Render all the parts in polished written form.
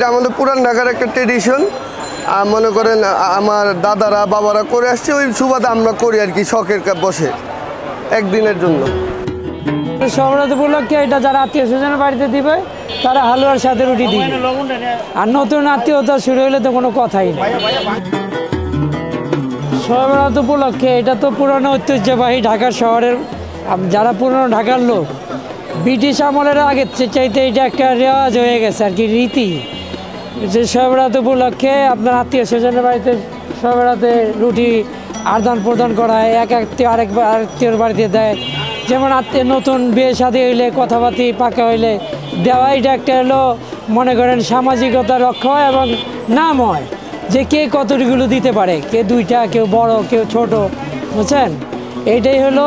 এটা আমাদের পুরান ঢাকার একটা ট্রেডিশন। মনে করেন আমার দাদারা বাবারা করে আসছে, ওই সুবাদে আমরা করি আর কি, শখের বসে একদিনের জন্য। সবরাত উপলক্ষে এটা যারা আত্মীয় স্বজনের বাড়িতে দিবে তারা হালুয়ার সাথে রুটি দিবে, আর নতুন আত্মীয়তা শুরু হলে তো কোনো কথাই নেই। সবরাত উপলক্ষে এটা তো পুরনো ঐতিহ্যবাহী ঢাকা শহরের, যারা পুরনো ঢাকার লোক, ব্রিটিশ আমলের আগের চাইতে এটা একটা রেওয়াজ হয়ে গেছে আর কি, রীতি, যে সবরাত উপলক্ষে আপনার আত্মীয় স্বজনের বাড়িতে সবরাতে রুটি আদান প্রদান করা হয়, এক আত্মীয় আরেকটির বাড়িতে দেয়। যেমন আত্মীয় নতুন বিয়ে শাদী হইলে, কথাবার্তি পাকা হইলে দেওয়া, এটা একটা হলো মনে করেন সামাজিকতা রক্ষা হয় এবং নাম হয় যে কে কতটুকুলো দিতে পারে, কে দুইটা, কেউ বড়, কেউ ছোট, বুঝছেন? এইটাই হলো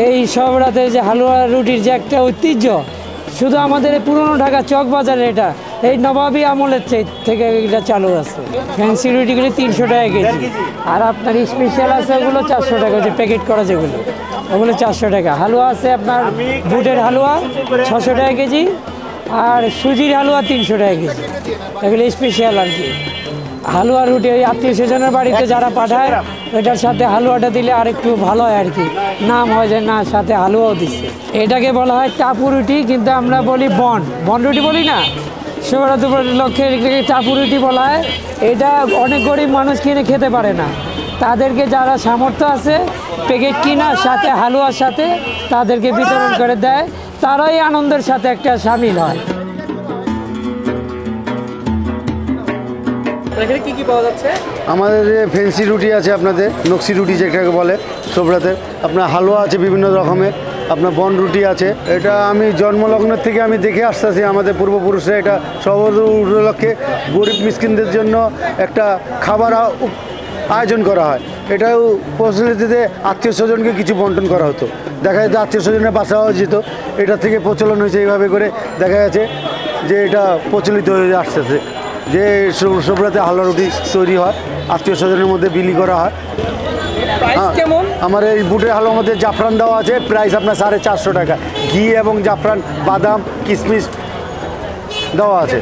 এই সবরাতে যে হালুয়া রুটির যে একটা ঐতিহ্য, শুধু আমাদের পুরনো ঢাকা চক বাজারে এটা এই নবাবী আমলের থেকে এটা চালু আছে। ফ্যান্সি রুটিগুলি 300 টাকা কেজি, আর আপনার স্পেশাল আছে ওগুলো 400 টাকা, যে প্যাকেট করা যেগুলো ওগুলো 400 টাকা। হালুয়া আছে আপনার বুটের হালুয়া 600 টাকা কেজি, আর সুজির হালুয়া 300 টাকা কেজি, এগুলো স্পেশাল আর কি। হালুয়া রুটি ওই আত্মীয় স্বজনের বাড়িতে যারা পাঠায় ওইটার সাথে হালুয়াটা দিলে আর একটু ভালো হয় আর কি, নাম হয় যে না সাথে হালুয়াও দিচ্ছে। এটাকে বলা হয় টাপু রুটি, কিন্তু আমরা বলি বন রুটি বলি না। সবরাত উপলক্ষে এটাকে টাপু রুটি বলা হয়। এটা অনেক গরিব মানুষ কিনে খেতে পারে না, তাদেরকে যারা সামর্থ্য আছে প্যাকেট কিনা সাথে হালুয়ার সাথে তাদেরকে বিতরণ করে দেয়, তারাই আনন্দের সাথে একটা সামিল হয়। কি কি পাওয়া যাচ্ছে? আমাদের যে ফেন্সি রুটি আছে, আপনাদের নকশি রুটি যেটাকে বলে সবরাতের, আপনার হালুয়া আছে বিভিন্ন রকমের, আপনার বন রুটি আছে। এটা আমি জন্মলগ্নের থেকে আমি দেখে আসতেছি, আমাদের পূর্বপুরুষরা এটা সবরাত উপলক্ষে গরিব মিসকিনদের জন্য একটা খাবার আয়োজন করা হয়। এটাও প্রচলিততে আত্মীয় স্বজনকে কিছু বন্টন করা হতো, দেখা যেত আত্মীয় স্বজনের বাসাও যেত, এটা থেকে প্রচলন হয়েছে। এইভাবে করে দেখা গেছে যে এটা প্রচলিত হয়ে আসতেছে, যে সবরাতে হালুয়া রুটি তৈরি হয়, আত্মীয় স্বজনের মধ্যে বিলি করা হয়। আমার এই বুটের হালুয়ার মধ্যে জাফরান দেওয়া আছে, প্রাইস আপনার 450 টাকা। ঘি এবং জাফরান, বাদাম, কিশমিশ দেওয়া আছে।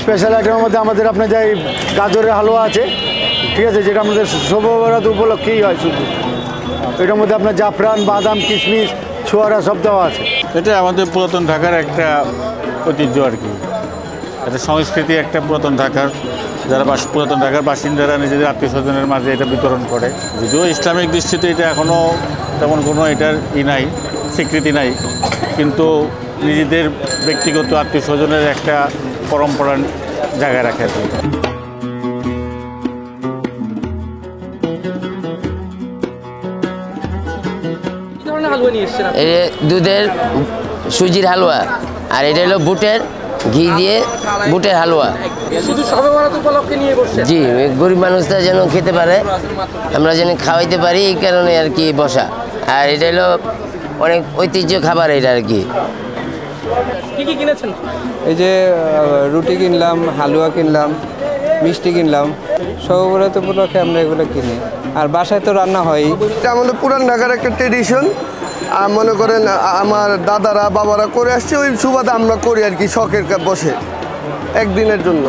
স্পেশাল আইটেমের মধ্যে আমাদের আপনার যে গাজরের হালুয়া আছে, ঠিক আছে, যেটা আমাদের সবরাত উপলক্ষেই হয় শুধু। এটার মধ্যে আপনার জাফরান, বাদাম, কিশমিশ, ছোয়ারা সব দেওয়া আছে। এটা আমাদের পুরাতন ঢাকার একটা ঐতিহ্য আর কি, এটা সংস্কৃতি, একটা পুরাতন ঢাকার যারা পুরাতন ঢাকার বাসিন্দারা নিজেদের আত্মীয় স্বজনের মাঝে এটা বিতরণ করে। যদিও ইসলামিক দৃষ্টিতে এটা এখনও তেমন কোনো এটার নাই, স্বীকৃতি নাই, কিন্তু নিজেদের ব্যক্তিগত আত্মীয় স্বজনের একটা পরম্পরার জায়গায় রাখে আর কি। দুধের সুজির হালুয়া, আর এটা হলো বুটের ঘি দিয়ে বুটের হালুয়া। জি, গরিব মানুষরা যেন খেতে পারে, আমরা যেন খাওয়াইতে পারি, এই কারণে আর কি বসা। আর এটা হলো অনেক ঐতিহ্য খাবার এটা আর কি। এই যে রুটি কিনলাম, হালুয়া কিনলাম, মিষ্টি কিনলাম, সবরাত উপলক্ষে আমরা এগুলো কিনি, আর বাসায় তো রান্না হয়। এটা আমাদের পুরান ঢাকার একটা ট্রেডিশন। মনে করেন আমার দাদারা বাবারা করে আসছে, ওই সুবাদে আমরা করি আর কি, শখের বসে একদিনের জন্য।